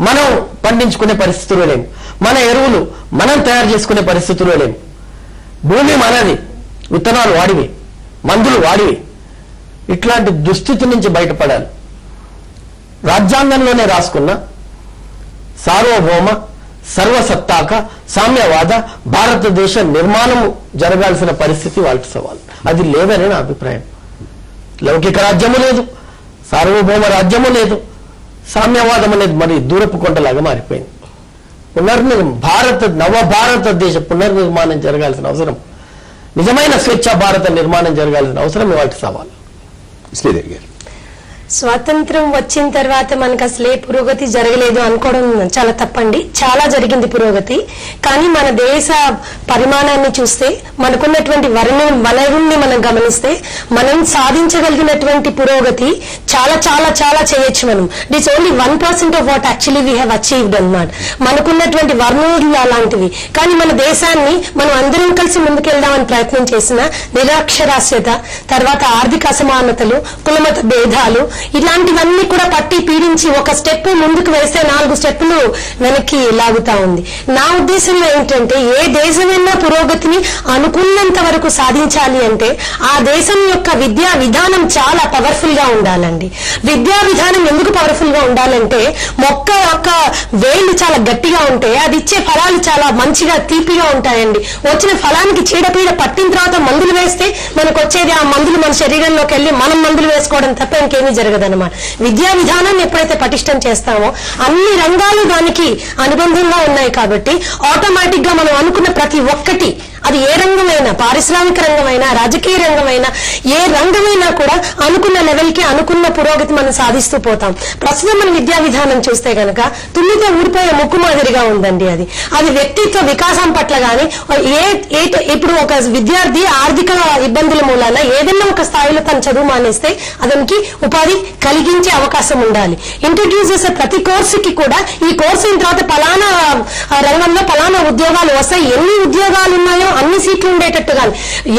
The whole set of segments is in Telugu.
మనం పండించుకునే పరిస్థితుల్లో లేము, మన ఎరువులు మనం తయారు చేసుకునే పరిస్థితుల్లో లేము. భూమి మనది, విత్తనాలు వాడివి, మందులు వాడివి. ఇట్లాంటి దుస్థితి నుంచి బయటపడాలి. రాజ్యాంగంలోనే రాసుకున్న సార్వభౌమ సర్వసత్తాక సామ్యవాద భారతదేశ నిర్మాణం జరగాల్సిన పరిస్థితి వాళ్ళకి సవాల్. అది లేదని నా అభిప్రాయం. లౌకిక రాజ్యము లేదు, సార్వభౌమ రాజ్యము లేదు, సామ్యవాదం అనేది మరి దూరపు కొండలాగా మారిపోయింది. నవ భారతదేశ పునర్నిర్మాణం జరగాల్సిన అవసరం, నిజమైన స్వేచ్ఛా భారత నిర్మాణం జరగాల్సిన అవసరం వాటి సవాల్. శ్రీదేవి గారు, స్వాతంత్రం వచ్చిన తర్వాత మనకు అసలే పురోగతి జరగలేదు అనుకోవడం చాలా తప్పండి. చాలా జరిగింది పురోగతి. కానీ మన దేశ పరిమాణాన్ని చూస్తే, మనకున్నటువంటి వనరుల్ని మనం గమనిస్తే, మనం సాధించగలిగినటువంటి పురోగతి చాలా చాలా చాలా చేయొచ్చు. మనం it's only 1% of what actually we have achieved అన్నమాట. మనకున్నటువంటి వనరులు అలాంటివి. కానీ మన దేశాన్ని మనం అందరం కలిసి ముందుకెళ్దామని ప్రయత్నం చేసిన నిరక్షరాస్యత, తర్వాత ఆర్థిక అసమానతలు, కులమత భేదాలు, ఇలాంటివన్నీ కూడా పట్టి పీడించి ఒక స్టెప్ ముందుకు వేస్తే 4 స్టెప్పులు వెనక్కి లాగుతా ఉంది. నా ఉద్దేశంలో ఏంటంటే, ఏ దేశమైనా పురోగతిని అనుకున్నంత వరకు సాధించాలి అంటే ఆ దేశం యొక్క విద్యా విధానం చాలా పవర్ఫుల్ గా ఉండాలండి. విద్యా విధానం ఎందుకు పవర్ఫుల్ గా ఉండాలంటే, మొక్క యొక్క వేళ్ళు చాలా గట్టిగా ఉంటే అది ఇచ్చే ఫలాలు చాలా మంచిగా తీపిగా ఉంటాయండి. వచ్చిన ఫలానికి చీడపీడ పట్టిన తర్వాత మందులు వేస్తే మనకు వచ్చేది ఆ మందులు మన శరీరంలోకి వెళ్ళి మనం మందులు వేసుకోవడం తప్ప ఇంకేమీ జరగదన్నమాట. విద్యా విధానాన్ని ఎప్పుడైతే పటిష్టం చేస్తామో అన్ని రంగాలు దానికి అనుబంధంగా ఉన్నాయి కాబట్టి ఆటోమేటిక్ గా మనం అనుకున్న ప్రతి ఒక్కటి, అది ఏ రంగమైనా, పారిశ్రామిక రంగమైనా, రాజకీయ రంగమైనా, ఏ రంగమైనా కూడా అనుకున్న లెవెల్ కి అనుకున్న పురోగతి మనం సాధిస్తూ పోతాం. ప్రస్తుతం మన విద్యా విధానం చూస్తే గనక తుల్లితో ఊడిపోయే ముక్కు మాదిరిగా ఉందండి. అది వ్యక్తిత్వ వికాసం పట్ల గాని, ఇప్పుడు ఒక విద్యార్థి ఆర్థిక ఇబ్బందుల మూలాన ఏదైనా ఒక స్థాయిలో తన చదువు మానేస్తే అతనికి ఉపాధి కలిగించే అవకాశం ఉండాలి. ఇంట్రడ్యూస్ చేసే ప్రతి కోర్సుకి కూడా ఈ కోర్సు అయిన తర్వాత పలానా రంగంలో పలానా ఉద్యోగాలు వస్తాయి, ఎన్ని ఉద్యోగాలు ఉన్నాయో అన్ని సీట్లు ఉండేటట్టుగా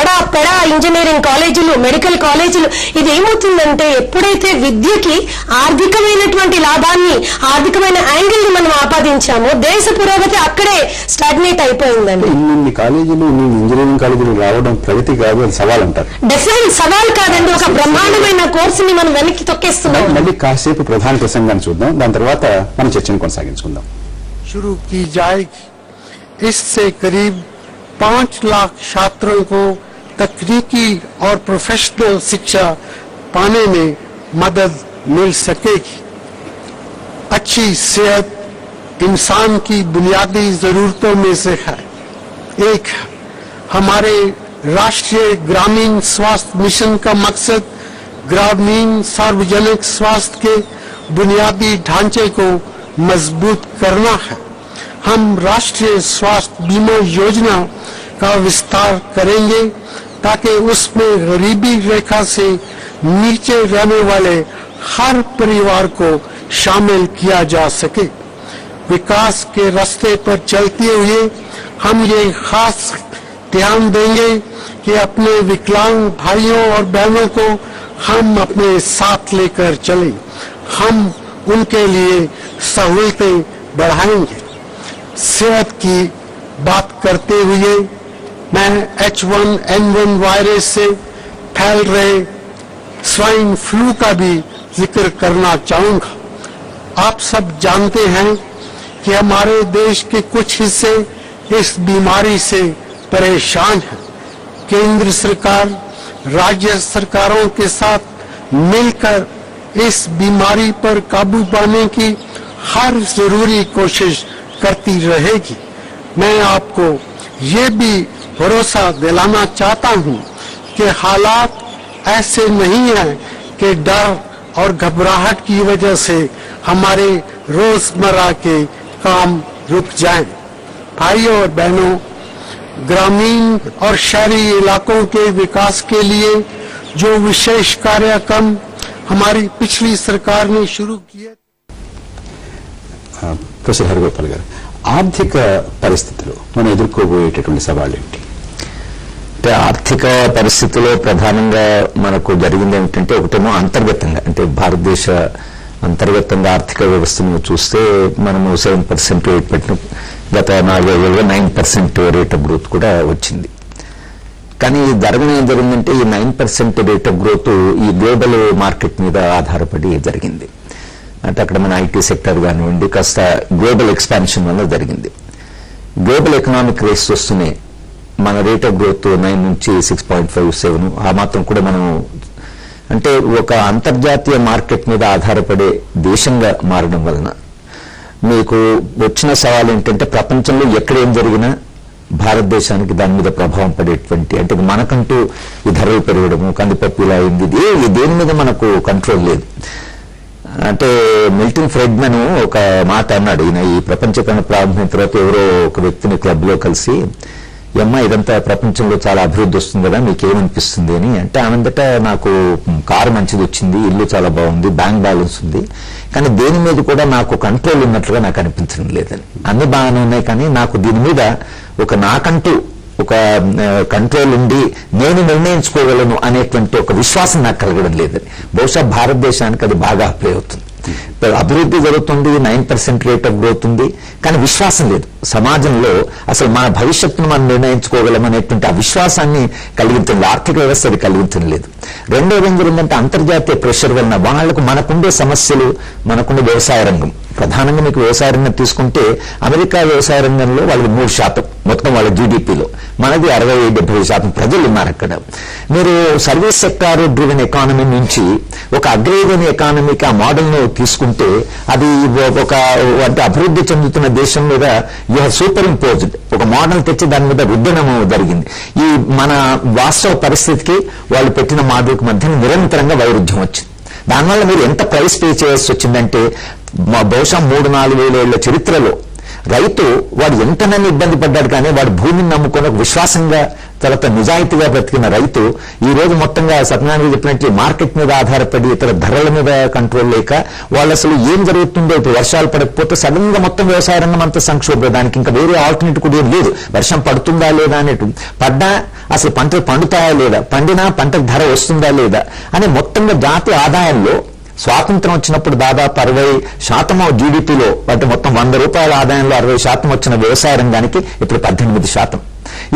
ఎడా పెడా ఇంజనీరింగ్ కాలేజీలు, మెడికల్ కాలేజీలు. ఇది ఏమవుతుందంటే, ఎప్పుడైతే విద్యకి ఆర్థికమైనటువంటి లాభాన్ని, ఆర్థికమైన యాంగిల్ ని మనం ఆపాదించామో దేశ పురోగతి అక్కడే స్టాగ్నేట్ అయిపోయిందండి. ఇన్ని కాలేజీలు, ఇంజనీరింగ్ కాలేజీలు రావడం ప్రగతి కాదు, అది సవాల్ అంటారు. డెఫినెట్ సవాల్ కాదండి, ఒక బ్రహ్మాండమైన కోర్సుని మనం వెనక్కి తొక్కేస్తున్నాం. మళ్ళీ కాసేపు ప్రధాన ప్రసంగాన్ని చూద్దాం, దాని తర్వాత మన చర్చను కొనసాగించుకుందాం. शुरू की जाएगी। इससे करीब 5 लाख छात्रों को तकनीकी और प्रोफेशनल शिक्षा पाने में मदद मिल सकेगी। अच्छी सेहत इंसान की बुनियादी जरूरतों में से है। एक हमारे राष्ट्रीय ग्रामीण स्वास्थ्य मिशन का मकसद ग्रामीण सार्वजनिक स्वास्थ्य के बुनियादी ढांचे को मजबूत करना है। हम राष्ट्रीय स्वास्थ्य बीमा योजना का विस्तार करेंगे ताकि उसमें गरीबी रेखा से नीचे रहने वाले हर परिवार को शामिल किया जा सके। विकास के रास्ते पर चलते हुए हम ये खास ध्यान देंगे कि अपने विकलांग भाइयों और बहनों को हम अपने साथ लेकर चलें। हम उनके लिए सहूलतें बढ़ाएंगे। सेहत की बात करते हुए मैं H1N1 वायरस से फैल रहे स्वाइन फ्लू का भी जिक्र करना चाहूंगा। आप सब जानते हैं कि हमारे देश के कुछ हिस्से इस बीमारी से परेशान हैं। केंद्र सरकार राज्य सरकारों के साथ मिलकर इस बीमारी पर काबू पाने की हर जरूरी कोशिश करती रहेगी। मैं आपको ये भी भरोसा दिलाना चाहता हूँ कि हालात ऐसे नहीं हैं कि डर और घबराहट की वजह से हमारे रोजमर्रा के काम रुक जाएं। भाइयों और बहनों, ग्रामीण और शहरी इलाकों के विकास के लिए जो विशेष कार्यक्रम हमारी पिछली सरकार ने शुरू किए। ప్రొఫెసర్ హరిగోపాల్ గారు, ఆర్థిక పరిస్థితులు మనం ఎదుర్కోబోయేటటువంటి సవాళ్ళు ఏంటి? అంటే ఆర్థిక పరిస్థితుల్లో ప్రధానంగా మనకు జరిగింది ఏమిటంటే, ఒకటేమో అంతర్గతంగా, అంటే భారతదేశ అంతర్గతంగా ఆర్థిక వ్యవస్థను చూస్తే మనము 7% రేట్ పెట్టిన గత 4 9% రేట్ ఆఫ్ గ్రోత్ కూడా వచ్చింది. కానీ జరగడం ఏం జరిగిందంటే ఈ 9% రేట్ ఆఫ్ గ్రోత్ ఈ గ్లోబల్ మార్కెట్ మీద ఆధారపడి జరిగింది. అంటే అక్కడ మన ఐటీ సెక్టర్ కానివ్వండి కాస్త గ్లోబల్ ఎక్స్పాన్షన్ వల్ల జరిగింది. గ్లోబల్ ఎకనామిక్ రేస్ వస్తూనే మన రేట్ ఆఫ్ గ్రోత్ 9 నుంచి 6.57 ఆ మాత్రం కూడా మనం అంటే ఒక అంతర్జాతీయ మార్కెట్ మీద ఆధారపడే దేశంగా మారడం వలన మీకు వచ్చిన సవాల్ ఏంటంటే ప్రపంచంలో ఎక్కడ ఏం జరిగినా భారతదేశానికి దాని మీద ప్రభావం పడేటువంటి అంటే మనకంటూ ఈ ధరలు పెరగడము కందిపప్పు ఇలా అయింది దేని మీద మనకు కంట్రోల్ లేదు. అంటే మిల్టన్ ఫ్రెడ్మన్ ఒక మాట అన్నాడు. ఈయన ఈ ప్రపంచకరణ ప్రారంభమైన తర్వాత ఎవరో ఒక వ్యక్తిని క్లబ్లో కలిసి అమ్మ ఇదంతా ప్రపంచంలో చాలా అభివృద్ధి వస్తుంది కదా మీకేమనిపిస్తుంది అని అంటే ఆమెందట నాకు కారు మంచిది వచ్చింది, ఇల్లు చాలా బాగుంది, బ్యాంక్ బ్యాలెన్స్ ఉంది, కానీ దేని మీద కూడా నాకు కంట్రోల్ ఉన్నట్లుగా నాకు అనిపించడం లేదని. అన్ని బాగానే ఉన్నాయి కానీ నాకు దీని మీద నాకంటూ ఒక కంట్రోల్ ఉండి నేను నిర్ణయించుకోగలను అనేటువంటి ఒక విశ్వాసం నాకు కలగడం లేదని. బహుశా భారతదేశానికి అది బాగా అప్లై అవుతుంది. అభివృద్ధి జరుగుతుంది, 9% రేట్ ఆఫ్ గ్రోత్ ఉంది, కానీ విశ్వాసం లేదు సమాజంలో. అసలు మన భవిష్యత్తును మనం నిర్ణయించుకోగలం అనేటువంటి ఆ విశ్వాసాన్ని కలిగించలేదు, ఆర్థిక వ్యవస్థ అది కలిగించడం లేదు. రెండోది ఏం జరిగిందంటే అంతర్జాతీయ ప్రెషర్ వలన వాళ్ళకు మనకుండే సమస్యలు, మనకుండే వ్యవసాయ రంగం, ప్రధానంగా మీకు వ్యవసాయ రంగం తీసుకుంటే అమెరికా వ్యవసాయ రంగంలో వాళ్ళకి 3% మొత్తం వాళ్ళ జీడిపిలో, మనది 60-70% ప్రజలు ఉన్నారు అక్కడ. మీరు సర్వీస్ సెక్టార్ డ్రివెన్ ఎకానమీ నుంచి ఒక అగ్రేరియన్ ఎకానమీకి ఆ మోడల్ను తీసుకుంటే అది ఒక అంటే అభివృద్ధి చెందుతున్న దేశం మీద యూ హ్యావ్ సూపర్ ఇంపోజ్డ్ ఒక మోడల్ తెచ్చి దాని మీద రుద్దడం జరిగింది. ఈ మన వాస్తవ పరిస్థితికి వాళ్ళు పెట్టిన మోడల్కి మధ్య నిరంతరంగా వైరుధ్యం వచ్చింది. దానివల్ల మీరు ఎంత ప్రైస్ పే చేయాల్సి వచ్చిందంటే బహుశా 3-4 ఏళ్ల చరిత్రలో రైతు వాడు ఎంతనని ఇబ్బంది పడ్డాడు, కానీ వాడు భూమిని నమ్ముకొని ఒక విశ్వాసంగా తర్వాత నిజాయితీగా బ్రతికిన రైతు ఈ రోజు మొత్తంగా సత్యనారాయణ చెప్పినట్లు మార్కెట్ మీద ఆధారపడి ఇతర ధరల మీద కంట్రోల్ లేక వాళ్ళు అసలు ఏం జరుగుతుందో ఇప్పుడు వర్షాలు పడకపోతే సడన్ గా మొత్తం వ్యవసాయ రంగం అంతా సంక్షోభం, దానికి ఇంకా వేరే ఆల్టర్నేటివ్ కూడా ఏం లేదు. వర్షం పడుతుందా లేదా అనేటు పడ్డా అసలు పంటలు పండుతాయా లేదా, పండినా పంటకు ధర వస్తుందా లేదా అని మొత్తంగా జాతీయ ఆదాయంలో స్వాతంత్రం వచ్చినప్పుడు దాదాపు 60% జీడిపిలో అంటే మొత్తం 100 రూపాయల ఆదాయంలో 60% వచ్చిన వ్యవసాయ రంగానికి ఇప్పుడు 18%.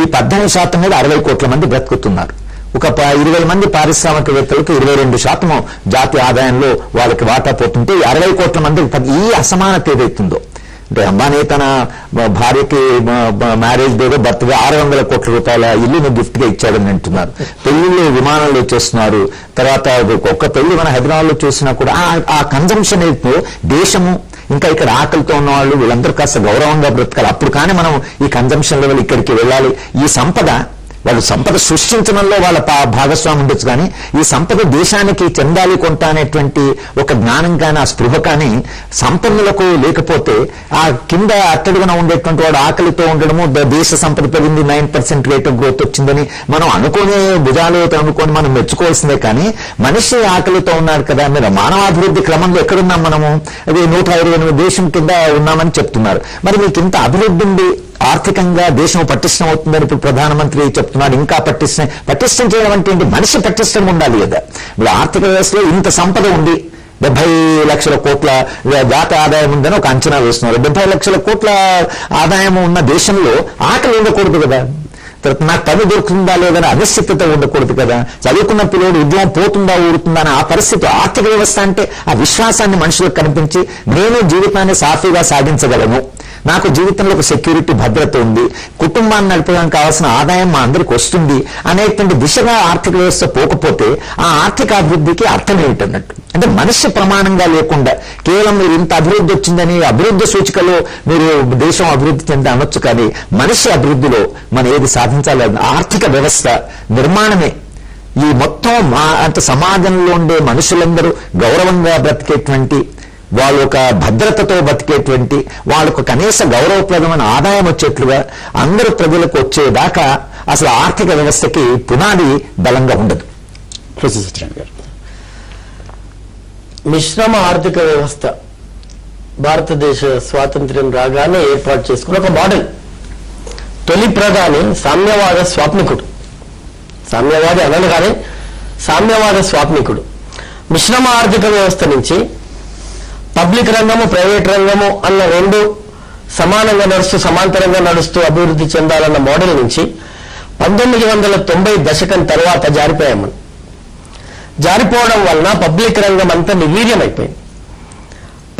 ఈ 18% మీద 60 కోట్ల మంది బ్రతుకుతున్నారు. ఒక 20 మంది పారిశ్రామికవేత్తలకు 22% జాతీయ ఆదాయంలో వాళ్ళకి వాటా పోతుంటే 60 కోట్ల మంది ఈ అసమానత ఏదైతుందో అంటే అంబానీ తన భార్యకి మ్యారేజ్ డేలో బర్త్డే 600 కోట్ల రూపాయల ఇల్లుని గిఫ్ట్ గా ఇచ్చాడని అంటున్నారు. పెళ్లిళ్ళు విమానాల్లో చేస్తున్నారు. తర్వాత ఒక్క పెళ్లి మన హైదరాబాద్ లో చూసినా కూడా ఆ కన్జంప్షన్ అయితే దేశము ఇంకా ఇక్కడ ఆకలితో ఉన్న వాళ్ళు వీళ్ళందరూ కాస్త గౌరవంగా బ్రతకాలి. అప్పుడు కానీ మనం ఈ కన్జంప్షన్ లెవెల్ ఇక్కడికి వెళ్ళాలి. ఈ సంపద వాళ్ళు సంపద సృష్టించడంలో వాళ్ళ భాగస్వామి ఉండొచ్చు, కానీ ఈ సంపద దేశానికి చెందాలి కొంత అనేటువంటి ఒక జ్ఞానం కానీ ఆ స్పృహ కానీ సంపన్నులకు లేకపోతే ఆ కింద అట్టడుగున ఉండేటువంటి వాడు ఆకలితో ఉండడము దేశ సంపద పెరిగింది 9% రేట్ ఆఫ్ గ్రోత్ వచ్చిందని మనం అనుకునే భుజాలు అనుకొని మనం మెచ్చుకోవాల్సిందే. కానీ మనిషి ఆకలితో ఉన్నాడు కదా మీరు మానవాభివృద్ధి క్రమంలో ఎక్కడున్నాం మనము అది 128 దేశం కింద ఉన్నామని చెప్తున్నారు. మరి మీకు ఇంత అభివృద్ధి ఉంది, ఆర్థికంగా దేశం పటిష్టం అవుతుందని ఇప్పుడు ప్రధానమంత్రి చెప్తున్నాడు. ఇంకా పటిష్టం చేయడం అంటే ఏంటి, మనిషి పటిష్టం ఉండాలి కదా. ఇప్పుడు ఆర్థిక వ్యవస్థలో ఇంత సంపద ఉంది, 70 లక్షల కోట్ల జాతీయ ఆదాయం ఉందని ఒక అంచనా వేస్తున్నారు. 70 లక్షల కోట్ల ఆదాయం ఉన్న దేశంలో ఆకలి ఉండకూడదు కదా, తర్వాత నాకు పని దొరుకుతుందా లేదని అనిశ్చితత ఉండకూడదు కదా, చదువుకున్న పిల్లడు ఉద్యోగం పోతుందా ఊరుతుందా అని ఆ పరిస్థితి. ఆర్థిక వ్యవస్థ అంటే ఆ విశ్వాసాన్ని మనుషులకు కనిపించి నేను జీవితాన్ని సాఫీగా సాగించగలను, నాకు జీవితంలో ఒక సెక్యూరిటీ భద్రత ఉంది, కుటుంబాన్ని నడపడానికి కావాల్సిన ఆదాయం మా అందరికి వస్తుంది అనేటువంటి దిశగా ఆర్థిక వ్యవస్థ పోకపోతే ఆ ఆర్థిక అభివృద్ధికి అర్థం ఏమిటన్నట్టు. అంటే మనిషి ప్రమాణంగా లేకుండా కేవలం మీరు ఇంత అభివృద్ధి వచ్చిందని అభివృద్ధి సూచికలో మీరు దేశం అభివృద్ధి చెంది అనొచ్చు, కానీ మనిషి అభివృద్ధిలో మనం ఏది సాధించాలి ఆర్థిక వ్యవస్థ నిర్మాణమే. ఈ మొత్తం అంటే సమాజంలో ఉండే మనుషులందరూ గౌరవంగా బ్రతికేటువంటి, వాళ్ళు ఒక భద్రతతో బతికేటువంటి, వాళ్ళకు కనీస గౌరవప్రదమైన ఆదాయం వచ్చేట్లుగా అందరు ప్రజలకు వచ్చేదాకా అసలు ఆర్థిక వ్యవస్థకి పునాది బలంగా ఉండదు. మిశ్రమ ఆర్థిక వ్యవస్థ భారతదేశ స్వాతంత్ర్యం రాగానే ఏర్పాటు చేసుకున్న ఒక మోడల్. తొలి ప్రధాని సామ్యవాద స్వాప్నికుడు, సామ్యవాది అనగానే సామ్యవాద స్వాప్నికుడు మిశ్రమ ఆర్థిక వ్యవస్థ నుంచి పబ్లిక్ రంగము ప్రైవేట్ రంగము అన్న రెండు సమానంగా నడుస్తూ సమాంతరంగా నడుస్తూ అభివృద్ధి చెందాలన్న మోడల్ నుంచి 1990 దశకం తర్వాత జారిపోయాం మనం. జారిపోవడం వలన పబ్లిక్ రంగం అంతా నిర్వీర్యమైపోయింది,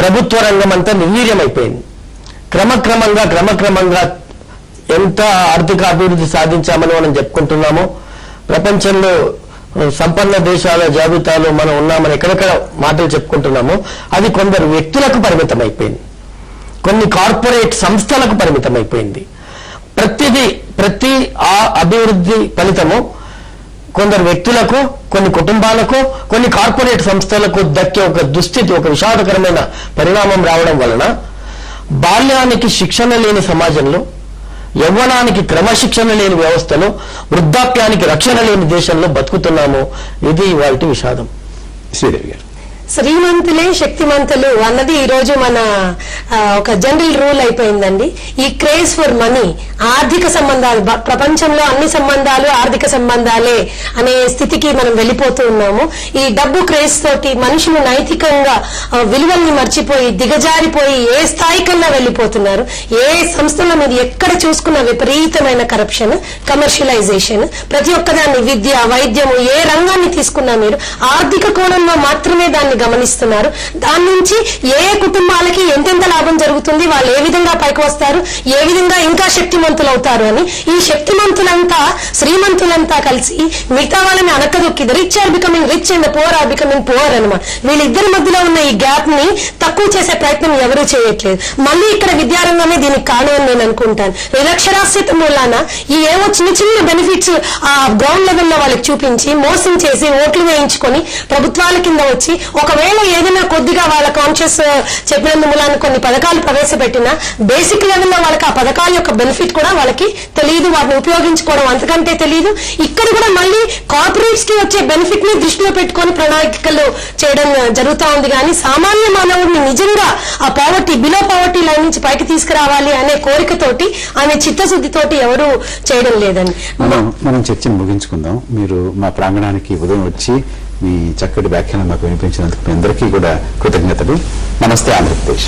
ప్రభుత్వ రంగం అంతా నిర్వీర్యమైపోయింది. క్రమక్రమంగా ఎంత ఆర్థిక అభివృద్ధి సాధించామని మనం చెప్పుకుంటున్నామో, ప్రపంచంలో సంపన్న దేశాల జాబితాలో మనం ఉన్నామని ఎక్కడెక్కడ మాటలు చెప్పుకుంటున్నామో అది కొందరు వ్యక్తులకు పరిమితం అయిపోయింది, కొన్ని కార్పొరేట్ సంస్థలకు పరిమితం అయిపోయింది. ప్రతి ఆ అభివృద్ధి ఫలితము కొందరు వ్యక్తులకు, కొన్ని కుటుంబాలకు, కొన్ని కార్పొరేట్ సంస్థలకు దక్కే ఒక దుస్థితి, ఒక విషాదకరమైన పరిణామం రావడం వలన బాల్యానికి శిక్షణ లేని సమాజంలో, యవ్వనానికి క్రమశిక్షణ లేని వ్యవస్థలో, వృద్ధాప్యానికి రక్షణ లేని దేశంలో బతుకుతున్నాము. ఇది వాటి విషాదం. శ్రీదేవి గారు, శ్రీమంతులే శక్తిమంతులు అన్నది ఈ రోజు మన ఒక జనరల్ రూల్ అయిపోయిందండి. ఈ క్రేజ్ ఫర్ మనీ, ఆర్థిక సంబంధాలు, ప్రపంచంలో అన్ని సంబంధాలు ఆర్థిక సంబంధాలే అనే స్థితికి మనం వెళ్ళిపోతూ ఉన్నాము. ఈ డబ్బు క్రేజ్ తోటి మనుషులు నైతికంగా విలువల్ని మర్చిపోయి దిగజారిపోయి ఏ స్థాయికన్నా వెళ్ళిపోతున్నారు. ఏ సంస్థల మీద ఎక్కడ చూసుకున్న విపరీతమైన కరప్షన్, కమర్షియలైజేషన్, ప్రతి ఒక్కదాన్ని విద్య, వైద్యము, ఏ రంగాన్ని తీసుకున్నా మీరు ఆర్థిక కోణంలో మాత్రమే దాన్ని గమనిస్తున్నారు. దాని నుంచి ఏ కుటుంబాలకి ఎంతెంత లాభం జరుగుతుంది, వాళ్ళు ఏ విధంగా పైకి వస్తారు, ఏ విధంగా ఇంకా శక్తిమంతులు అవుతారు అని ఈ శక్తిమంతులంతా శ్రీమంతులంతా కలిసి మిగతా వాళ్ళని అనకదొక్కి rich are becoming rich and poor are becoming poor అనమాట. వీళ్ళిద్దరి మధ్యలో ఉన్న ఈ గ్యాప్ ని తక్కువ చేసే ప్రయత్నం ఎవరూ చేయట్లేదు. మళ్ళీ ఇక్కడ విద్యారంగమే దీనికి కారణం నేను అనుకుంటాను. నిరక్షరాస్యత మూలాన ఈ ఏవో చిన్న బెనిఫిట్స్ ఆ గ్రౌండ్ లెవెల్లో వాళ్ళకి చూపించి మోసం చేసి ఓట్లు వేయించుకొని ప్రభుత్వాల కింద వచ్చి ఒకవేళ ఏదైనా కొద్దిగా వాళ్ళ కాన్షియస్ చెప్పినందు మూలాన కొన్ని పథకాలు ప్రవేశపెట్టినా బేసిక్ లెవెల్లో వాళ్ళకి ఆ పథకాల యొక్క బెనిఫిట్ కూడా వాళ్ళకి తెలియదు, వాటిని ఉపయోగించుకోవడం అంతకంటే తెలియదు. ఇక్కడ కూడా మళ్ళీ కార్పొరేట్స్ కి వచ్చే బెనిఫిట్ ని దృష్టిలో పెట్టుకొని ప్రణాళికలు చేయడం జరుగుతూ ఉంది. కానీ సామాన్య మానవుడిని నిజంగా ఆ పావర్టీ, బిలో పావర్టీ లైన్ నుంచి పైకి తీసుకురావాలి అనే కోరికతోటి, అనే చిత్తశుద్ధితోటి ఎవరు చేయడం లేదండి. మనం చర్చను ముగించుకుందాం. మీరు మా ప్రాంగణానికి ఉదయం వచ్చి మీ చక్కటి వ్యాఖ్యానం మాకు వినిపించినందుకు మీ అందరికీ కూడా కృతజ్ఞతలు. నమస్తే ఆంధ్రప్రదేశ్.